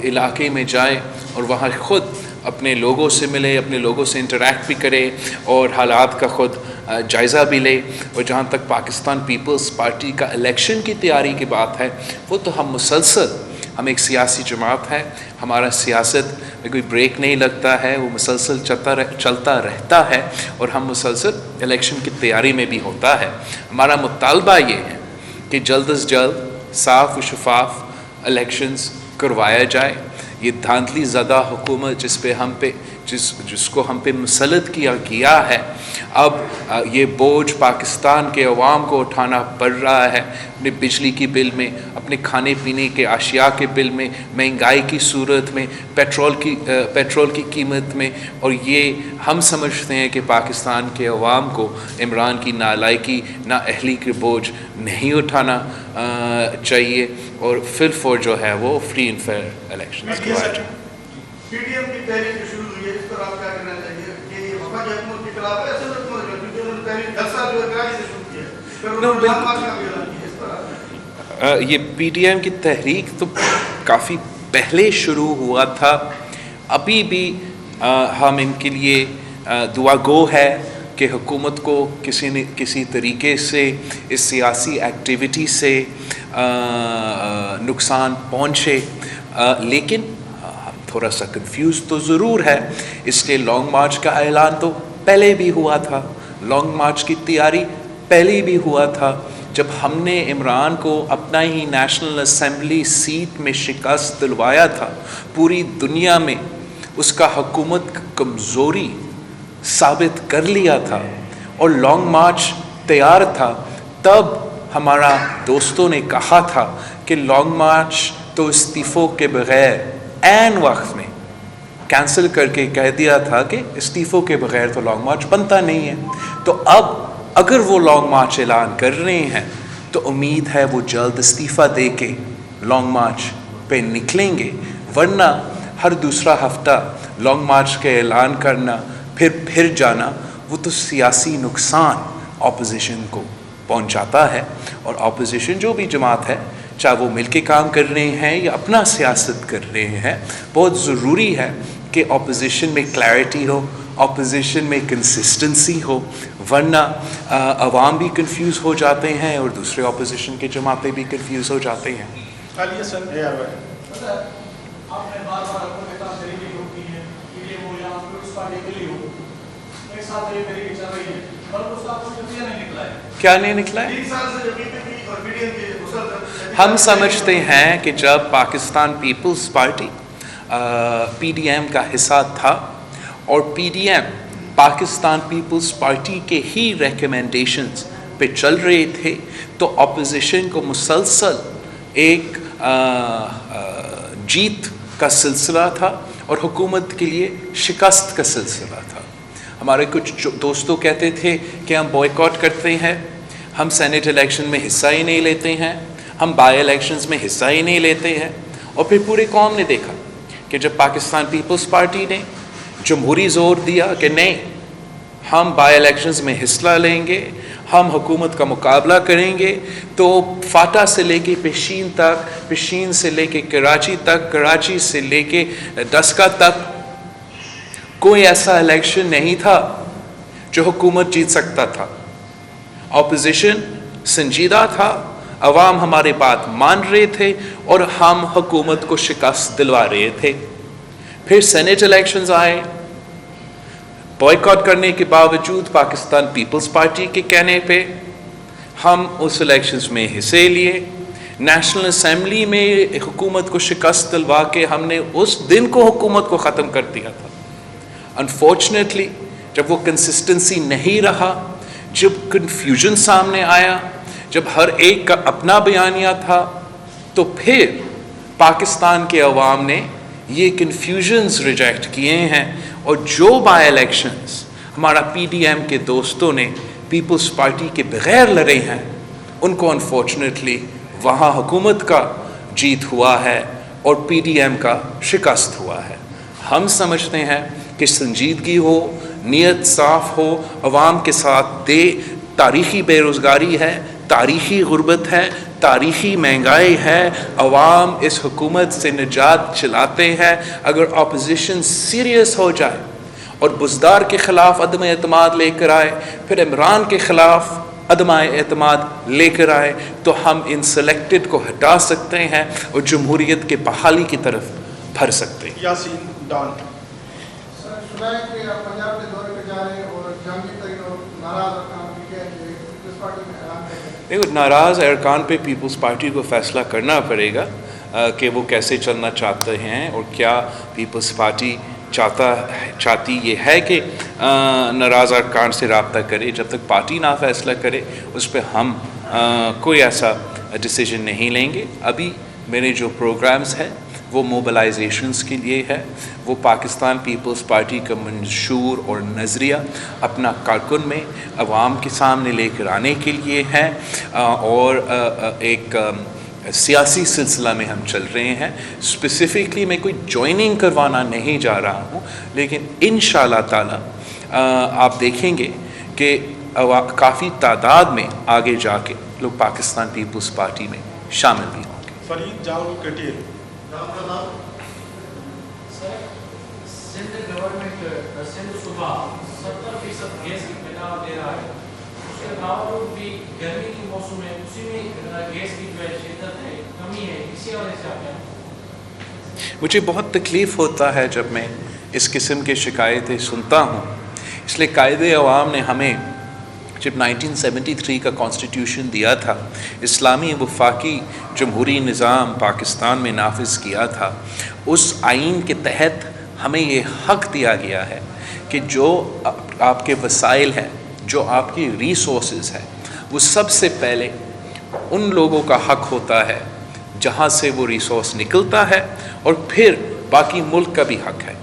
علاقے میں جائے اور وہاں خود اپنے لوگوں سے ملے، اپنے لوگوں سے انٹریکٹ بھی کرے اور حالات کا خود جائزہ بھی لے. اور جہاں تک پاکستان پیپلز پارٹی کا الیکشن کی تیاری کی بات ہے، وہ تو ہم ایک سیاسی جماعت ہے، ہمارا سیاست میں کوئی بریک نہیں لگتا ہے، وہ مسلسل چلتا رہتا ہے اور ہم مسلسل الیکشن کی تیاری میں بھی ہوتا ہے. ہمارا مطالبہ یہ ہے کہ جلد از جلد صاف و شفاف الیکشنز کروایا جائے. یہ دھاندلی زدہ حکومت جس کو ہم پہ مسلط کیا ہے، اب یہ بوجھ پاکستان کے عوام کو اٹھانا پڑ رہا ہے، اپنے بجلی کی بل میں، اپنے کھانے پینے کے اشیاء کے بل میں، مہنگائی کی صورت میں، پیٹرول کی قیمت میں. اور یہ ہم سمجھتے ہیں کہ پاکستان کے عوام کو عمران کی نالائکی نااہلی کے بوجھ نہیں اٹھانا چاہیے اور فور جو ہے وہ فری اینڈ فیئر الیکشنز کروایا جائے. پی ٹی ایم کی تحریک جو شروع ہوئی ہے، اس پر آپ کیا کہنا چاہیے کہ یہ وفاقی حکومت کے خلاف ہے؟ ایسے تو کیونکہ انہوں نے تحریک جلسہ جو ہے کراچی سے شروع کیا ہے، پھر انہوں نے لال مارچ کا بھی اعلان کیا. اس پر یہ پی ٹی ایم کی تحریک تو کافی پہلے شروع ہوا تھا. ابھی بھی ہم ان کے لیے دعا گو ہے کہ حکومت کو کسی طریقے سے اس سیاسی ایکٹیویٹی سے نقصان پہنچے. لیکن تھوڑا سا کنفیوز تو ضرور ہے، اس لیے لانگ مارچ کا اعلان تو پہلے بھی ہوا تھا، لانگ مارچ کی تیاری پہلے بھی ہوا تھا. جب ہم نے عمران کو اپنا ہی نیشنل اسمبلی سیٹ میں شکست دلوایا تھا، پوری دنیا میں اس کا حکومت کمزوری ثابت کر لیا تھا اور لانگ مارچ تیار تھا، تب ہمارا دوستوں نے کہا تھا کہ لانگ مارچ تو استعفوں کے بغیر عین وقت میں کینسل کر کے کہہ دیا تھا کہ استعفوں کے بغیر تو لانگ مارچ بنتا نہیں ہے. تو اب اگر وہ لانگ مارچ اعلان کر رہے ہیں تو امید ہے وہ جلد استعفیٰ دے کے لانگ مارچ پہ نکلیں گے، ورنہ ہر دوسرا ہفتہ لانگ مارچ کا اعلان کرنا پھر جانا، وہ تو سیاسی نقصان اپوزیشن کو پہنچاتا ہے. اور اپوزیشن جو بھی جماعت ہے، چاہے وہ مل کے کام کر رہے ہیں یا اپنا سیاست کر رہے ہیں، بہت ضروری ہے کہ اپوزیشن میں کلیئرٹی ہو، اپوزیشن میں کنسسٹنسی ہو، ورنہ عوام بھی کنفیوز ہو جاتے ہیں اور دوسرے اپوزیشن کے جماعتیں بھی کنفیوز ہو جاتے ہیں. کیا نہیں نکلا ہے؟ ہم سمجھتے ہیں کہ جب Pakistan Peoples Party P D M کا حصہ تھا اور P D M Pakistan Peoples Party کے ہی ریکمنڈیشنز پہ چل رہے تھے، تو اپوزیشن کو مسلسل ایک جیت کا سلسلہ تھا اور حکومت کے لیے شکست کا سلسلہ تھا. ہمارے کچھ دوستوں کہتے تھے کہ ہم بوائیکاٹ کرتے ہیں، ہم سینیٹ الیکشن میں حصہ ہی نہیں لیتے ہیں، ہم بائی الیکشنز میں حصہ ہی نہیں لیتے ہیں. اور پھر پوری قوم نے دیکھا کہ جب پاکستان پیپلز پارٹی نے جمہوری زور دیا کہ نہیں، ہم بائی الیکشنز میں حصہ لیں گے، ہم حکومت کا مقابلہ کریں گے، تو فاٹا سے لے کے پشین تک، پشین سے لے کے کراچی تک، کراچی سے لے کے ڈسکا تک کوئی ایسا الیکشن نہیں تھا جو حکومت جیت سکتا تھا. اپوزیشن سنجیدہ تھا، عوام ہمارے بات مان رہے تھے اور ہم حکومت کو شکست دلوا رہے تھے. پھر سینیٹ الیکشنز آئے، بوائیکاٹ کرنے کے باوجود پاکستان پیپلز پارٹی کے کہنے پہ ہم اس الیکشنز میں حصے لیے. نیشنل اسمبلی میں حکومت کو شکست دلوا کے ہم نے اس دن کو حکومت کو ختم کر دیا تھا. انفارچونیٹلی جب وہ کنسسٹنسی نہیں رہا، جب کنفیوژن سامنے آیا، جب ہر ایک کا اپنا بیانیہ تھا، تو پھر پاکستان کے عوام نے یہ کنفیوژنز ریجیکٹ کیے ہیں. اور جو بائی الیکشنز ہمارا پی ڈی ایم کے دوستوں نے پیپلز پارٹی کے بغیر لڑے ہیں، ان کو انفارچونیٹلی وہاں حکومت کا جیت ہوا ہے اور پی ڈی ایم کا شکست ہوا ہے. ہم سمجھتے ہیں کہ سنجیدگی ہو، نیت صاف ہو، عوام کے ساتھ دے. تاریخی بے روزگاری ہے، تاریخی غربت ہے، تاریخی مہنگائی ہے, عوام اس حکومت سے نجات چلاتے ہیں. اگر اپوزیشن سیریس ہو جائے اور بزدار کے خلاف عدم اعتماد لے کر آئے, پھر عمران کے خلاف عدم اعتماد لے کر آئے, تو ہم ان سلیکٹڈ کو ہٹا سکتے ہیں اور جمہوریت کے بحالی کی طرف بھر سکتے ہیں. یاسین ڈان. سر سنا ہے کہ آپ پنجاب کے دورے پہ جا رہے ہیں اور جنگی ترین اور ناراض ارکان بھی ہے پیپلز پارٹی میں اعلان کر رہے ہیں. دیکھو, ناراض ارکان پہ پیپلز پارٹی کو فیصلہ کرنا پڑے گا کہ وہ کیسے چلنا چاہتے ہیں, اور کیا پیپلز پارٹی چاہتی یہ ہے کہ ناراض ارکان سے رابطہ کرے. جب تک پارٹی نہ فیصلہ کرے اس پہ ہم کوئی ایسا ڈیسیجن نہیں لیں گے. ابھی میرے جو پروگرامز ہیں وہ موبلائزیشنز کے لیے ہے, وہ پاکستان پیپلز پارٹی کا منشور اور نظریہ اپنا کارکن میں عوام کے سامنے لے کر آنے کے لیے ہے, اور ایک سیاسی سلسلہ میں ہم چل رہے ہیں. اسپیسیفکلی میں کوئی جوائننگ کروانا نہیں جا رہا ہوں, لیکن انشاءاللہ تعالی آپ دیکھیں گے کہ کافی تعداد میں آگے جا کے لوگ پاکستان پیپلز پارٹی میں شامل بھی ہوں گے. فرید جاؤ کٹیل. سندھ گورنمنٹ سندھ صوبہ 70% گیس کی پیداوار دے رہا ہے, اس کے باوجود بھی گرمی کے موسم میں اسی میں گیس کی جو ہے شدت ہے, کمی ہے, اسی وجہ سے آپ مجھے بہت تکلیف ہوتا ہے جب میں اس قسم کے شکایتیں سنتا ہوں. اس لیے قائد عوام نے ہمیں جب 1973 کا کانسٹیٹیوشن دیا تھا, اسلامی وفاقی جمہوری نظام پاکستان میں نافذ کیا تھا, اس آئین کے تحت ہمیں یہ حق دیا گیا ہے کہ جو آپ کے وسائل ہیں, جو آپ کی ریسورسز ہیں, وہ سب سے پہلے ان لوگوں کا حق ہوتا ہے جہاں سے وہ ریسورس نکلتا ہے, اور پھر باقی ملک کا بھی حق ہے.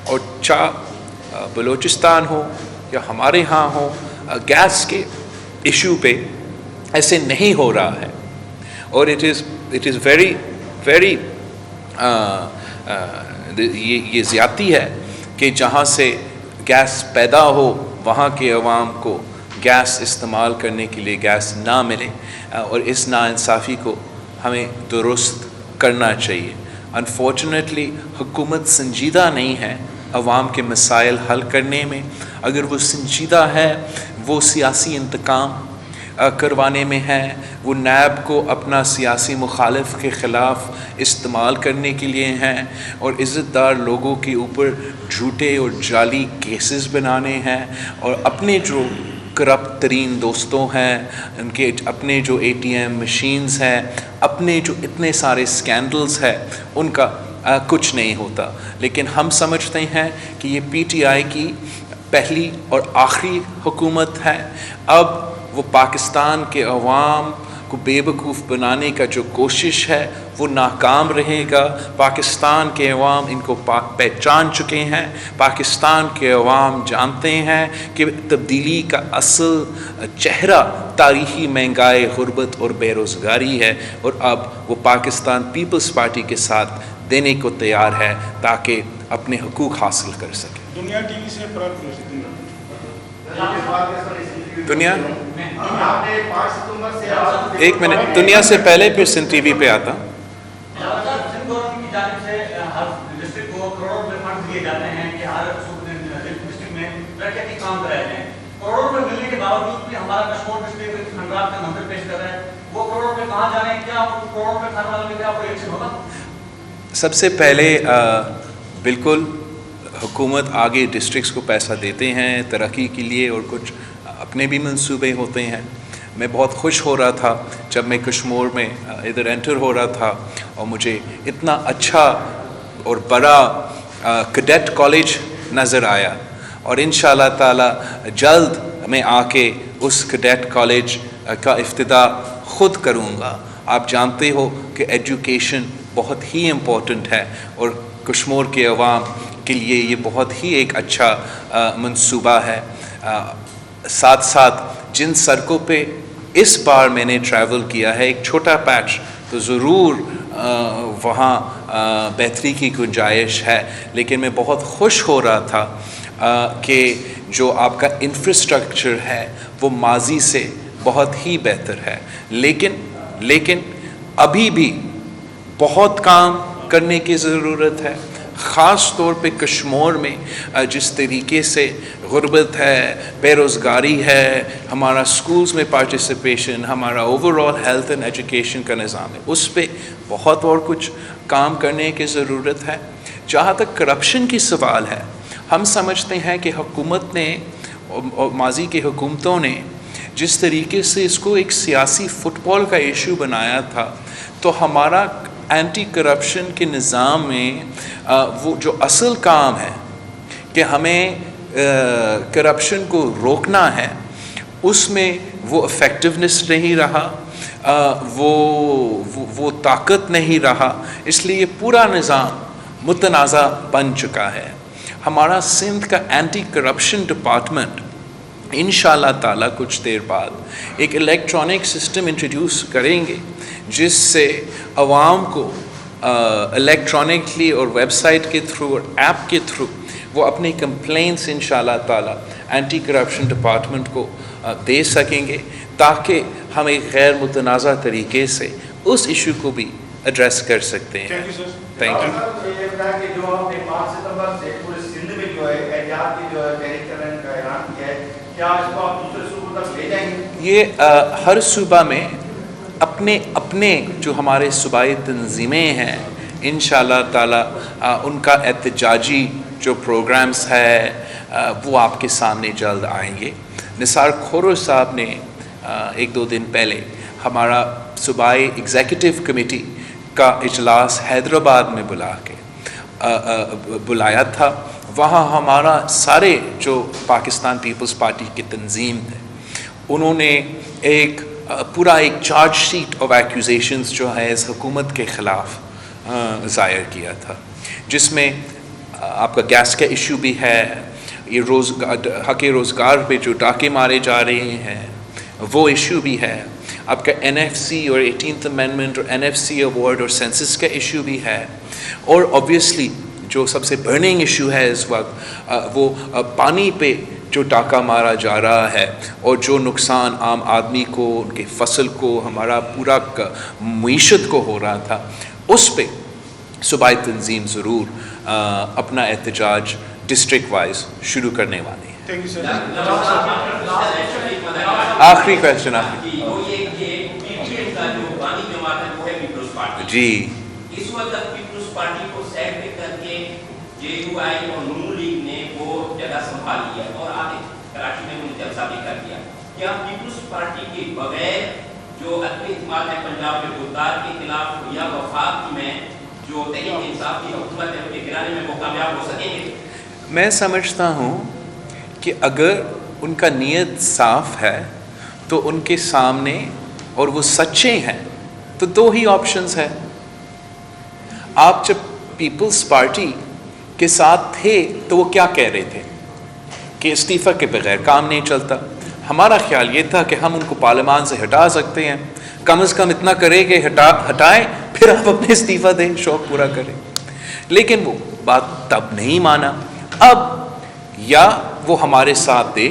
اور چاہے بلوچستان ہو یا ہمارے ہاں ہو, گیس کے ایشو پہ ایسے نہیں ہو رہا ہے. اور اٹ از ویری یہ زیادتی ہے کہ جہاں سے گیس پیدا ہو وہاں کے عوام کو گیس استعمال کرنے کے لیے گیس نہ ملے, اور اس ناانصافی کو ہمیں درست کرنا چاہیے. انفارچونیٹلی حکومت سنجیدہ نہیں ہے عوام کے مسائل حل کرنے میں. اگر وہ سنجیدہ ہے, وہ سیاسی انتقام کروانے میں ہے, وہ نیب کو اپنا سیاسی مخالف کے خلاف استعمال کرنے کے لیے ہیں, اور عزت دار لوگوں کے اوپر جھوٹے اور جعلی کیسز بنانے ہیں, اور اپنے جو کرپٹ ترین دوستوں ہیں, ان کے اپنے جو ATM مشینز ہیں, اپنے جو اتنے سارے سکینڈلز ہیں, ان کا کچھ نہیں ہوتا. لیکن ہم سمجھتے ہیں کہ یہ PTI کی پہلی اور آخری حکومت ہے. اب وہ پاکستان کے عوام کو بے وقوف بنانے کا جو کوشش ہے وہ ناکام رہے گا. پاکستان کے عوام ان کو پہچان چکے ہیں. پاکستان کے عوام جانتے ہیں کہ تبدیلی کا اصل چہرہ تاریخی مہنگائی, غربت اور بے روزگاری ہے, اور اب وہ پاکستان پیپلز پارٹی کے ساتھ دینے کو تیار ہے تاکہ اپنے حقوق حاصل کر سکے. دنیا ٹی وی سے پرات دنیا ایک منٹ, دنیا سے پہلے پھر سن ٹی وی پہ آتا. سب سے پہلے بالکل حکومت آگے ڈسٹرکٹس کو پیسہ دیتے ہیں ترقی کے لیے, اور کچھ اپنے بھی منصوبے ہوتے ہیں. میں بہت خوش ہو رہا تھا جب میں کشمور میں ادھر انٹر ہو رہا تھا, اور مجھے اتنا اچھا اور بڑا کیڈٹ کالج نظر آیا, اور انشاءاللہ تعالی جلد میں آ کے اس کیڈٹ کالج کا افتتاح خود کروں گا. آپ جانتے ہو کہ ایجوکیشن بہت ہی امپورٹنٹ ہے, اور کشمیر کے عوام کے لیے یہ بہت ہی ایک اچھا منصوبہ ہے. ساتھ ساتھ جن سڑکوں پہ اس بار میں نے ٹریول کیا ہے, ایک چھوٹا پیچ تو ضرور وہاں بہتری کی گنجائش ہے, لیکن میں بہت خوش ہو رہا تھا کہ جو آپ کا انفراسٹرکچر ہے وہ ماضی سے بہت ہی بہتر ہے. لیکن لیکن ابھی بھی بہت کام کرنے کی ضرورت ہے، خاص طور پہ کشمیر میں جس طریقے سے غربت ہے، بے روزگاری ہے، ہمارا سکولز میں پارٹیسپیشن، ہمارا over all health and education کا نظام ہے، اس پہ بہت اور کچھ کام کرنے کی ضرورت ہے۔ جہاں تک کرپشن کی سوال ہے، ہم سمجھتے ہیں کہ حکومت نے اور ماضی کی حکومتوں نے جس طریقے سے اس کو ایک سیاسی فٹ بال کا ایشو بنایا تھا، تو ہمارا اینٹی کرپشن کے نظام میں وہ جو اصل کام ہے کہ ہمیں کرپشن کو روکنا ہے، اس میں وہ افیکٹونیس نہیں رہا، وہ طاقت نہیں رہا، اس لیے پورا نظام متنازع بن چکا ہے۔ ہمارا سندھ کا اینٹی کرپشن ڈپارٹمنٹ انشاءاللہ تعالیٰ کچھ دیر بعد ایک الیکٹرانک سسٹم انٹروڈیوس کریں گے، جس سے عوام کو الیکٹرانکلی اور ویب سائٹ کے تھرو اور ایپ کے تھرو وہ اپنی کمپلینٹس انشاءاللہ تعالیٰ اینٹی کرپشن ڈپارٹمنٹ کو دے سکیں گے، تاکہ ہم ایک غیر متنازع طریقے سے اس ایشو کو بھی ایڈریس کر سکتے ہیں۔ Thank you sir. Thank you. یہ بتایا کہ جو ہم نے 5 ستمبر سے پورے سندھ میں جو ہے احتیاط کی جو ہے تحریک کرنے کا اعلان کیا ہے، کیا اس کو آپ دوسرے صوبوں تک لے جائیں گے؟ یہ ہر صوبہ میں اپنے جو ہمارے صوبائی تنظیمیں ہیں، انشاءاللہ تعالیٰ ان کا احتجاجی جو پروگرامز ہے وہ آپ کے سامنے جلد آئیں گے۔ نثار کھورو صاحب نے 1-2 دن پہلے ہمارا صوبائی ایگزیکٹو کمیٹی کا اجلاس حیدرآباد میں بلایا تھا۔ وہاں ہمارا سارے جو پاکستان پیپلز پارٹی کی تنظیم تھے، انہوں نے ایک چارج شیٹ آف ایکوزیشنز جو ہے اس حکومت کے خلاف ظاہر کیا تھا، جس میں آپ کا گیس کا ایشو بھی ہے، یہ حق روزگار پہ جو ڈاکے مارے جا رہے ہیں وہ ایشو بھی ہے، آپ کا NFC اور 18th امینڈمنٹ اور NFC ایوارڈ اور سینسس کا ایشو بھی ہے، اور اوبویسلی جو سب سے برننگ ایشو ہے اس وقت وہ پانی پہ جو ڈاکہ مارا جا رہا ہے، اور جو نقصان عام آدمی کو، ان کے فصل کو، ہمارا پورا معیشت کو ہو رہا تھا، اس پہ صوبائی تنظیم ضرور اپنا احتجاج ڈسٹرکٹ وائز شروع کرنے والے ہیں۔ Thank you sir. آخری کویسچن جی۔ اس وقت پیپلز پارٹی کو سیگریگیٹ کر کے JUI اور نون لیگ نے وہ جگہ سنبھال لیا اور آگے کراچی میں انہیں جلسہ بھی کر دیا۔ کیا پیپلز پارٹی کے بغیر جو عدم اعتماد ہے پنجاب کے گردار کے خلاف یا وفاق میں جو تحریک انصاف کی حکومت ہے ان کے گرانے میں وہ کامیاب ہو سکیں گے؟ میں سمجھتا ہوں کہ اگر ان کا نیت صاف ہے تو ان کے سامنے اور وہ سچے ہیں تو 2 ہی آپشنز ہیں۔ آپ جب پیپلز پارٹی کے ساتھ تھے تو وہ کیا کہہ رہے تھے کہ استعفیٰ کے بغیر کام نہیں چلتا۔ ہمارا خیال یہ تھا کہ ہم ان کو پارلیمان سے ہٹا سکتے ہیں، کم از کم اتنا کریں کہ ہٹائیں، پھر آپ اپنے استعفیٰ دیں، شوق پورا کریں۔ لیکن وہ بات تب نہیں مانا۔ اب یا وہ ہمارے ساتھ دے،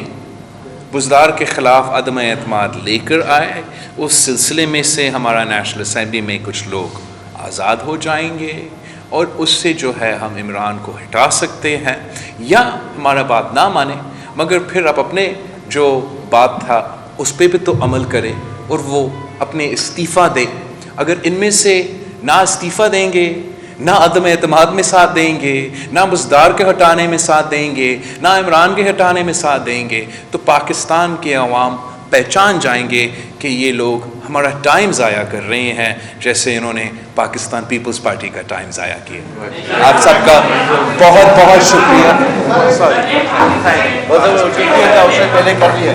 بزدار کے خلاف عدم اعتماد لے کر آئے، اس سلسلے میں سے ہمارا نیشنل اسمبلی میں کچھ لوگ آزاد ہو جائیں گے اور اس سے جو ہے ہم عمران کو ہٹا سکتے ہیں، یا ہمارا بات نہ مانے مگر پھر آپ اپنے جو بات تھا اس پہ بھی تو عمل کریں اور وہ اپنے استعفیٰ دے۔ اگر ان میں سے نہ استعفیٰ دیں گے، نہ عدم اعتماد میں ساتھ دیں گے، نہ مزدار کے ہٹانے میں ساتھ دیں گے، نہ عمران کے ہٹانے میں ساتھ دیں گے، تو پاکستان کے عوام پہچان جائیں گے کہ یہ لوگ ہمارا ٹائم ضائع کر رہے ہیں، جیسے انہوں نے پاکستان پیپلز پارٹی کا ٹائم ضائع کیا۔ آپ سب کا بہت بہت شکریہ۔ پہلے کر لیا